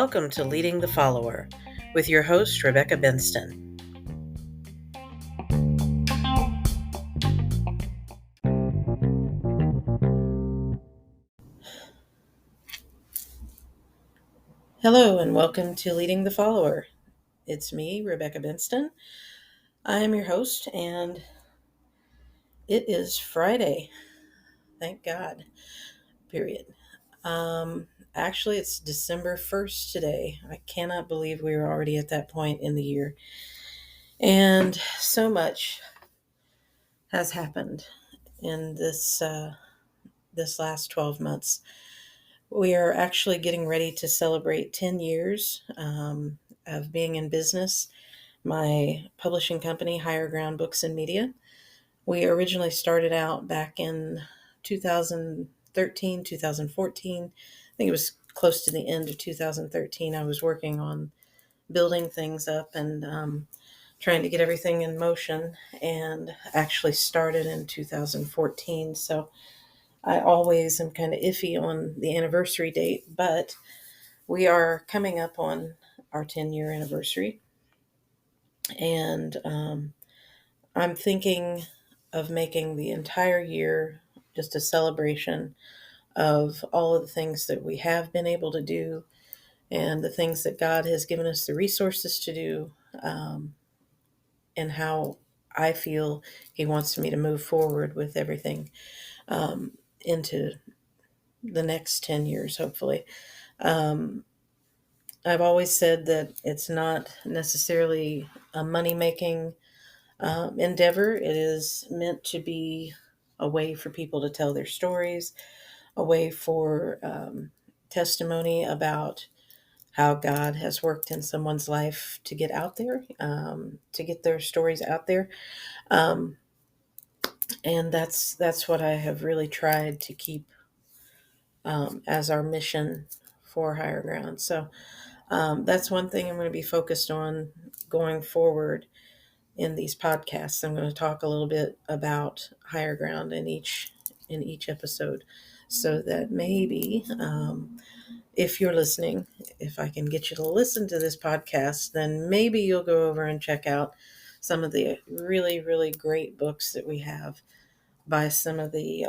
Welcome to Leading the Follower with your host, Rebecca Benston. Hello and welcome to Leading the Follower. It's me, Rebecca Benston. I am your host and it is Friday. Thank God. Period. Actually, it's December 1st today. I cannot believe we are already at that point in the year. And so much has happened in this last 12 months. We are actually getting ready to celebrate 10 years of being in business. My publishing company, Higher Ground Books and Media. We originally started out back in 2013, 2014. I think it was close to the end of 2013. I was working on building things up and trying to get everything in motion, and actually started in 2014. So I always am kind of iffy on the anniversary date, but we are coming up on our 10-year anniversary. And I'm thinking of making the entire year just a celebration of all of the things that we have been able to do and the things that God has given us the resources to do, and how I feel He wants me to move forward with everything into the next 10 years, hopefully. I've always said that it's not necessarily a money-making endeavor. It is meant to be a way for people to tell their stories, a way for testimony about how God has worked in someone's life to get out there, to get their stories out there. Um, and that's what I have really tried to keep as our mission for Higher Ground. So that's one thing I'm going to be focused on going forward in these podcasts. I'm going to talk a little bit about Higher Ground in each episode, so that maybe if you're listening, if I can get you to listen to this podcast, then maybe you'll go over and check out some of the really, really great books that we have by some of the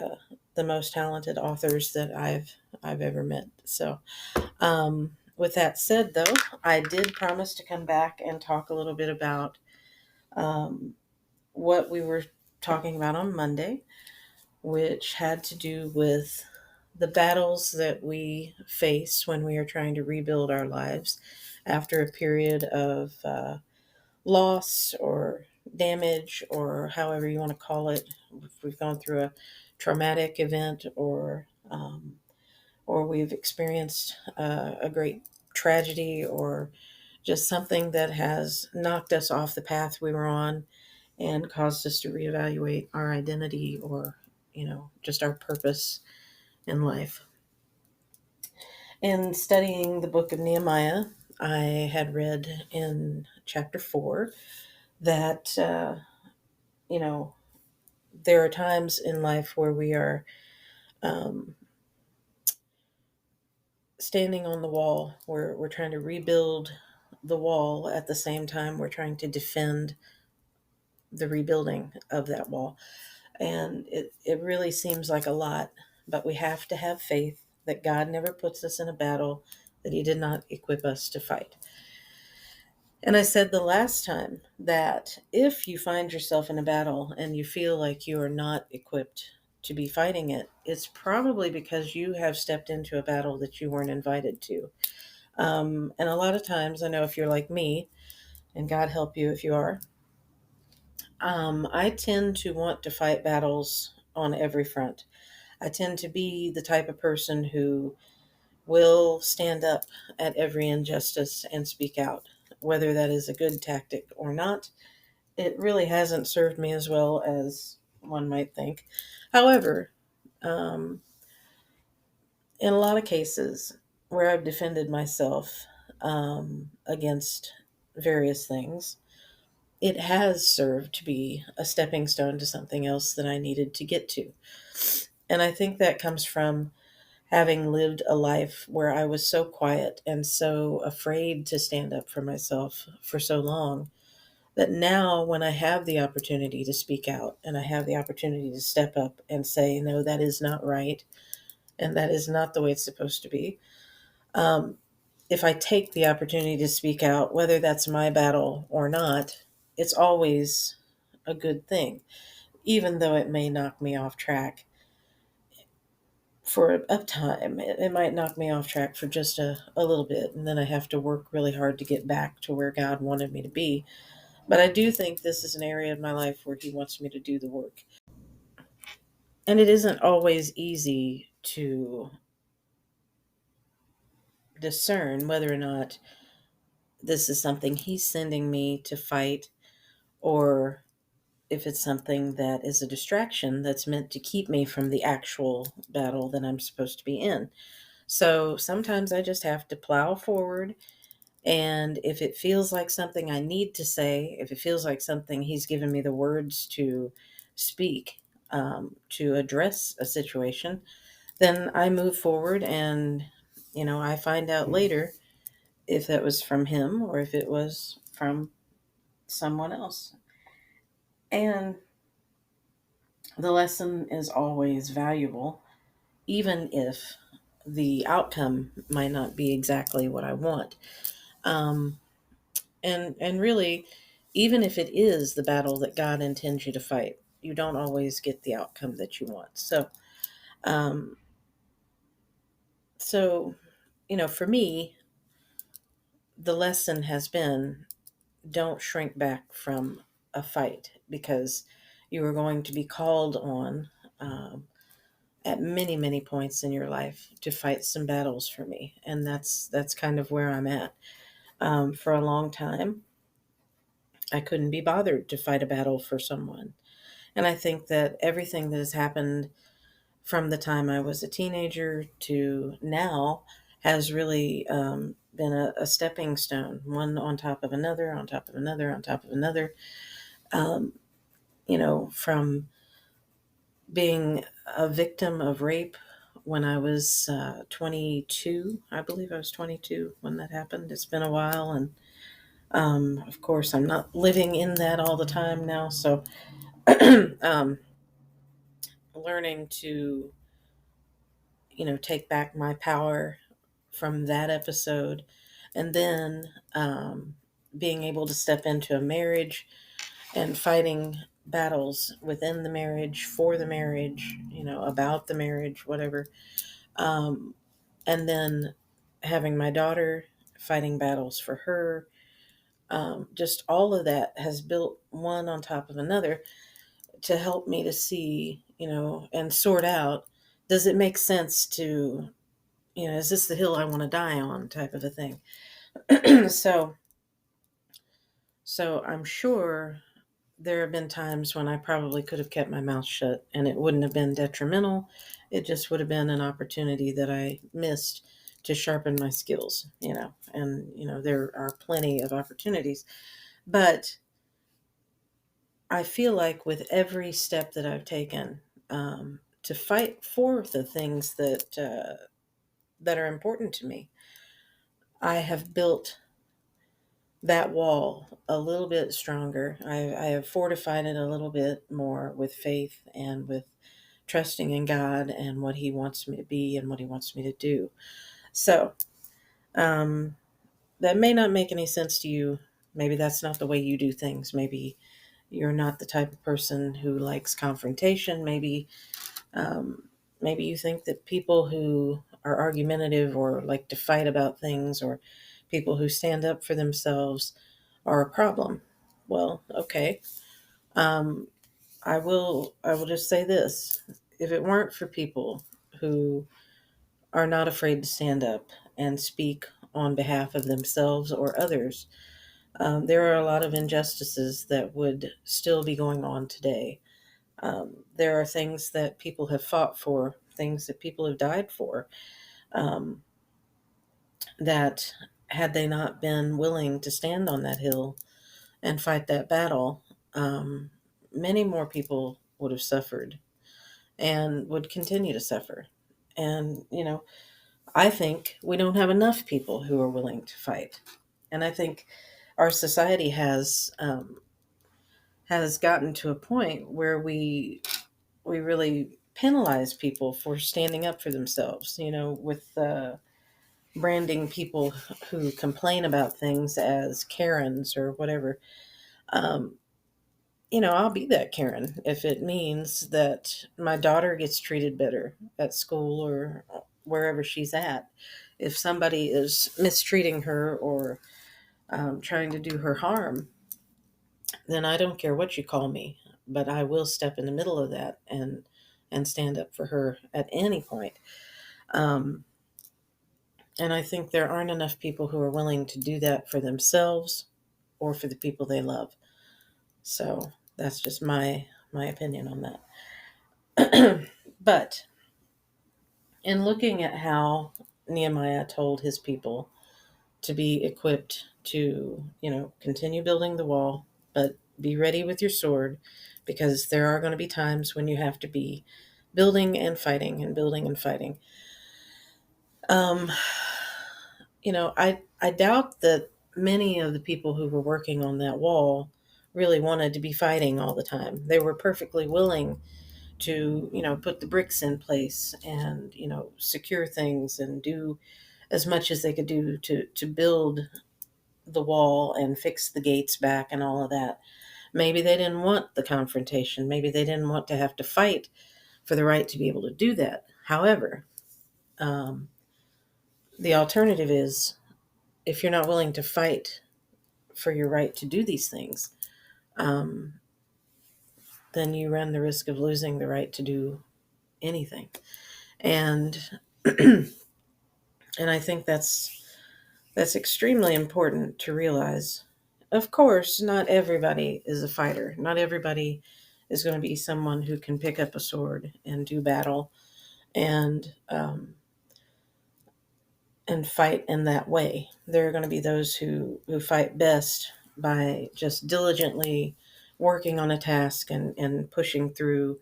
most talented authors that I've ever met. So with that said, though, I did promise to come back and talk a little bit about what we were talking about on Monday, which had to do with the battles that we face when we are trying to rebuild our lives after a period of loss or damage, or however you want to call it. If we've gone through a traumatic event, or we've experienced a great tragedy, or just something that has knocked us off the path we were on and caused us to reevaluate our identity, or just our purpose in life. In studying the book of Nehemiah, I had read in chapter 4 that there are times in life where we are standing on the wall, where we're trying to rebuild the wall at the same time we're trying to defend the rebuilding of that wall. And it really seems like a lot, but we have to have faith that God never puts us in a battle that He did not equip us to fight. And I said the last time that if you find yourself in a battle and you feel like you are not equipped to be fighting it, it's probably because you have stepped into a battle that you weren't invited to. And a lot of times, I know if you're like me, and God help you if you are, I tend to want to fight battles on every front. I tend to be the type of person who will stand up at every injustice and speak out, whether that is a good tactic or not. It really hasn't served me as well as one might think. However, in a lot of cases where I've defended myself against various things, it has served to be a stepping stone to something else that I needed to get to. And I think that comes from having lived a life where I was so quiet and so afraid to stand up for myself for so long, that now when I have the opportunity to speak out and I have the opportunity to step up and say, no, that is not right and that is not the way it's supposed to be. Um, if I take the opportunity to speak out, whether that's my battle or not, it's always a good thing, even though it may knock me off track for a time. It might knock me off track for just a little bit, and then I have to work really hard to get back to where God wanted me to be. But I do think this is an area of my life where He wants me to do the work. And it isn't always easy to discern whether or not this is something He's sending me to fight, or if it's something that is a distraction that's meant to keep me from the actual battle that I'm supposed to be in. So sometimes I just have to plow forward. And if it feels like something I need to say, if it feels like something He's given me the words to speak, to address a situation, then I move forward, and, I find out later if that was from Him or if it was from someone else. And the lesson is always valuable, even if the outcome might not be exactly what I want. Um, and really, even if it is the battle that God intends you to fight, you don't always get the outcome that you want. Um, so for me, the lesson has been, don't shrink back from a fight, because you are going to be called on, at many, many points in your life, to fight some battles for me. And that's kind of where I'm at. For a long time, I couldn't be bothered to fight a battle for someone. And I think that everything that has happened from the time I was a teenager to now has really, been a stepping stone, one on top of another, on top of another, on top of another. Um, from being a victim of rape when I was 22. I believe I was 22 when that happened. It's been a while. And of course, I'm not living in that all the time now. So um, learning to, take back my power from that episode. And then being able to step into a marriage and fighting battles within the marriage, for the marriage, about the marriage, whatever. Um, and then having my daughter, fighting battles for her. Just all of that has built one on top of another to help me to see, and sort out, does it make sense to, is this the hill I want to die on, type of a thing. so, so I'm sure there have been times when I probably could have kept my mouth shut and it wouldn't have been detrimental. It just would have been an opportunity that I missed to sharpen my skills, and, there are plenty of opportunities. But I feel like with every step that I've taken, to fight for the things that are important to me, I have built that wall a little bit stronger. I have fortified it a little bit more with faith and with trusting in God and what He wants me to be and what He wants me to do. So, um, that may not make any sense to you. Maybe that's not the way you do things. Maybe you're not the type of person who likes confrontation. Um, maybe you think that people who are argumentative or like to fight about things, or people who stand up for themselves, are a problem. Well, okay. Um, I will just say this. If it weren't for people who are not afraid to stand up and speak on behalf of themselves or others, there are a lot of injustices that would still be going on today. There are things that people have fought for, things that people have died for, um, that had they not been willing to stand on that hill and fight that battle, um, many more people would have suffered and would continue to suffer. And, I think we don't have enough people who are willing to fight. And I think our society has gotten to a point where we really penalize people for standing up for themselves, with branding people who complain about things as Karens or whatever. Um, I'll be that Karen if it means that my daughter gets treated better at school or wherever she's at. If somebody is mistreating her or trying to do her harm, then I don't care what you call me, but I will step in the middle of that and stand up for her at any point. Um, and I think there aren't enough people who are willing to do that for themselves or for the people they love. So that's just my opinion on that. But in looking at how Nehemiah told his people to be equipped to, continue building the wall, but be ready with your sword because there are going to be times when you have to be building and fighting and building and fighting. Um, I doubt that many of the people who were working on that wall really wanted to be fighting all the time. They were perfectly willing to, put the bricks in place and, secure things and do as much as they could do to build the wall and fix the gates back and all of that. Maybe they didn't want the confrontation. Maybe they didn't want to have to fight for the right to be able to do that. However, um, the alternative is if you're not willing to fight for your right to do these things, um, then you run the risk of losing the right to do anything. And and I think that's extremely important to realize. Of course, not everybody is a fighter. Not everybody is going to be someone who can pick up a sword and do battle and and fight in that way. There are going to be those who fight best by just diligently working on a task and pushing through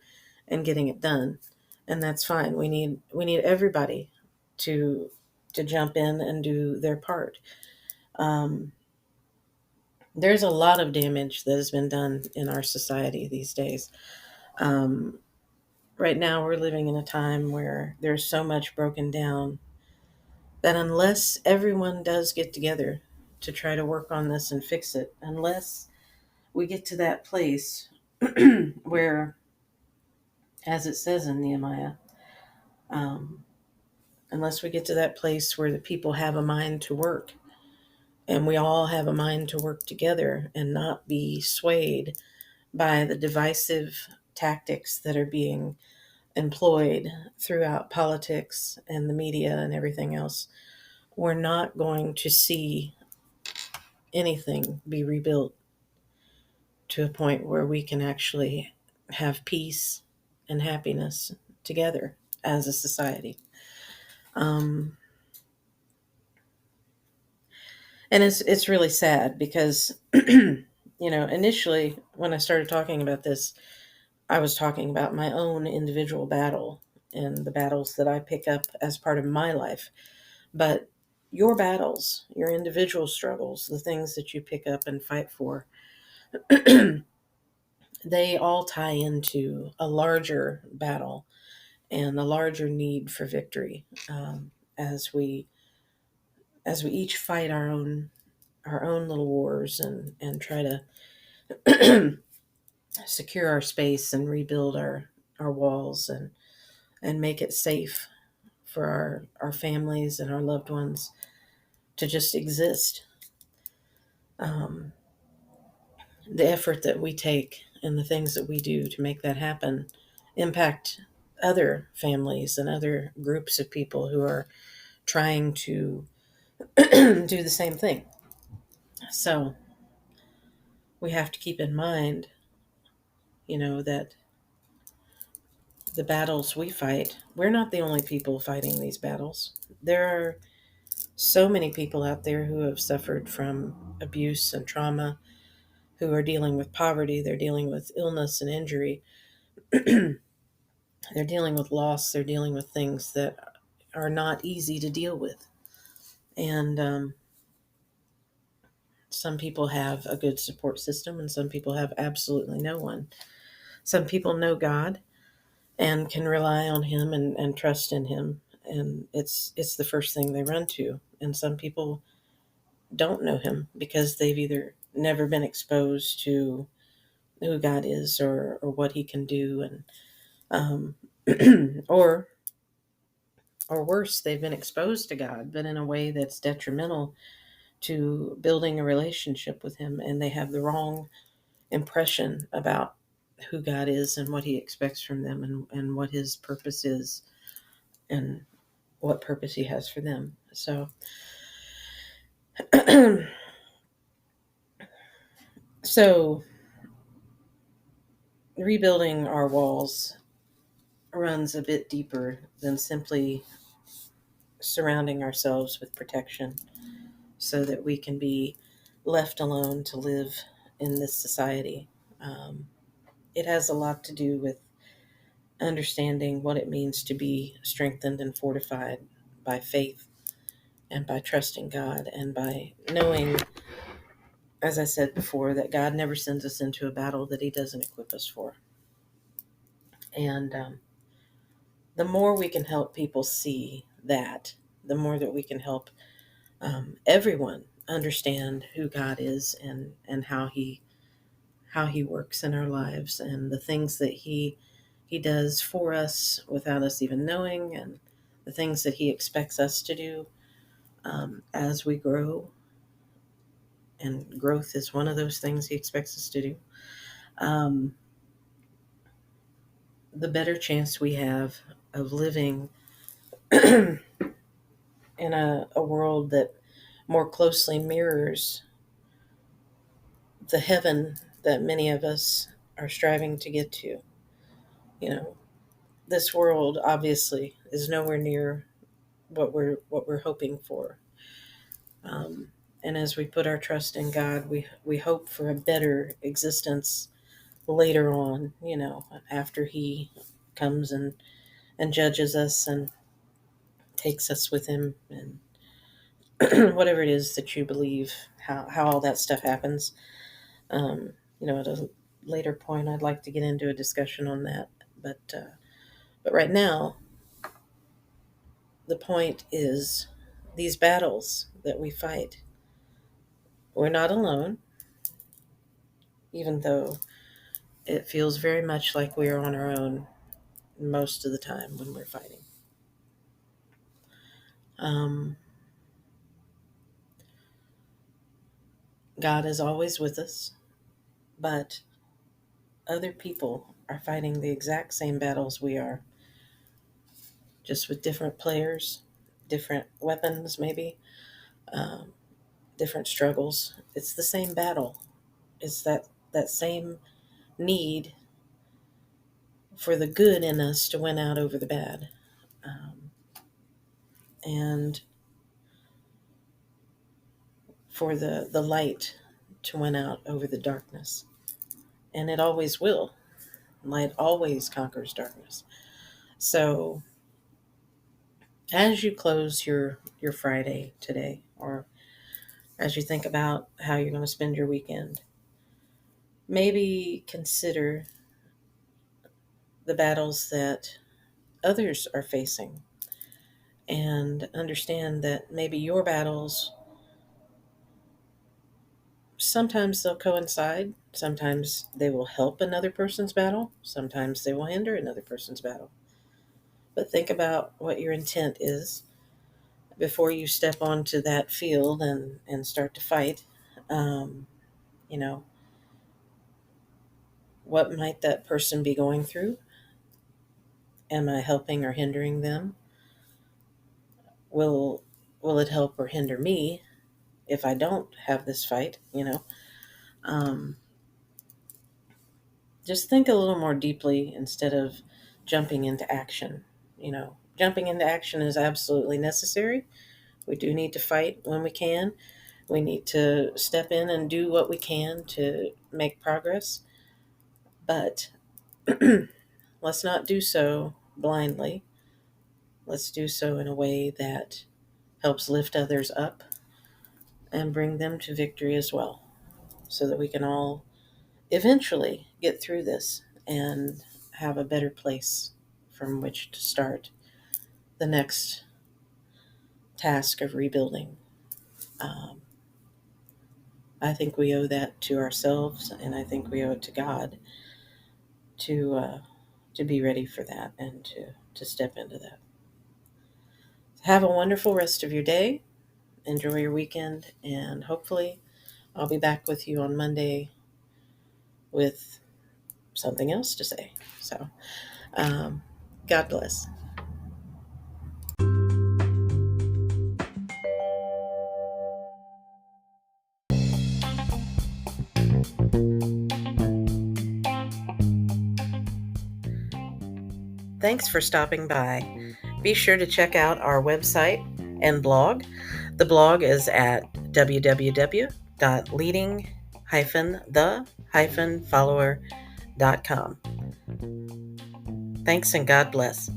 and getting it done. And that's fine. We need everybody to to jump in and do their part. Um, there's a lot of damage that has been done in our society these days. Um, right now, we're living in a time where there's so much broken down that unless everyone does get together to try to work on this and fix it, unless we get to that place where, as it says in Nehemiah, um, unless we get to that place where the people have a mind to work and we all have a mind to work together and not be swayed by the divisive tactics that are being employed throughout politics and the media and everything else, we're not going to see anything be rebuilt to a point where we can actually have peace and happiness together as a society. Um, and it's really sad because initially when I started talking about this, I was talking about my own individual battle and the battles that I pick up as part of my life. But your battles, your individual struggles, the things that you pick up and fight for, they all tie into a larger battle and a larger need for victory, as we each fight our own little wars and try to secure our space and rebuild our walls and make it safe for our families and our loved ones to just exist. Um, the effort that we take and the things that we do to make that happen impact other families and other groups of people who are trying to do the same thing. So we have to keep in mind, that the battles we fight, we're not the only people fighting these battles. There are so many people out there who have suffered from abuse and trauma, who are dealing with poverty, they're dealing with illness and injury. They're dealing with loss. They're dealing with things that are not easy to deal with. And some people have a good support system, and some people have absolutely no one. Some people know God and can rely on Him and trust in Him, and it's the first thing they run to. And some people don't know Him because they've either never been exposed to who God is or what He can do, and um, or worse, they've been exposed to God, but in a way that's detrimental to building a relationship with Him, and they have the wrong impression about who God is and what He expects from them, and what His purpose is, and what purpose He has for them. So, so rebuilding our walls runs a bit deeper than simply surrounding ourselves with protection so that we can be left alone to live in this society. Um, it has a lot to do with understanding what it means to be strengthened and fortified by faith and by trusting God and by knowing, as I said before, that God never sends us into a battle that He doesn't equip us for. And the more we can help people see that, the more that we can help everyone understand who God is, and how He works in our lives, and the things that He does for us without us even knowing, and the things that He expects us to do as we grow. And growth is one of those things He expects us to do. Um, the better chance we have of living in a world that more closely mirrors the heaven that many of us are striving to get to. You know, this world obviously is nowhere near what we're hoping for. Um, and as we put our trust in God, we hope for a better existence later on. After He comes and judges us and takes us with Him, and whatever it is that you believe, how all that stuff happens. At a later point, I'd like to get into a discussion on that. But right now, the point is these battles that we fight. We're not alone, even though it feels very much like we are on our own most of the time when we're fighting. Um, God is always with us, but other people are fighting the exact same battles we are, just with different players, different weapons, maybe, um, different struggles. It's the same battle. It's that same need for the good in us to win out over the bad, um, and for the light to win out over the darkness. And it always will. Light always conquers darkness. So as you close your Friday today, or as you think about how you're going to spend your weekend, maybe consider the battles that others are facing, and understand that maybe your battles, sometimes they'll coincide, sometimes they will help another person's battle, sometimes they will hinder another person's battle. But think about what your intent is before you step onto that field and start to fight. Um, you know, what might that person be going through? Am I helping or hindering them? Will will it help or hinder me if I don't have this fight? Um, just think a little more deeply instead of jumping into action. Jumping into action is absolutely necessary. We do need to fight when we can. We need to step in and do what we can to make progress. But let's not do so blindly. Let's do so in a way that helps lift others up and bring them to victory as well, so that we can all eventually get through this and have a better place from which to start the next task of rebuilding. Um, I think we owe that to ourselves, and I think we owe it to God to be ready for that and to step into that. Have a wonderful rest of your day. Enjoy your weekend, and hopefully, I'll be back with you on Monday with something else to say. So, um, God bless. Thanks for stopping by. Be sure to check out our website and blog. The blog is at www.leading-the-follower.com. Thanks and God bless.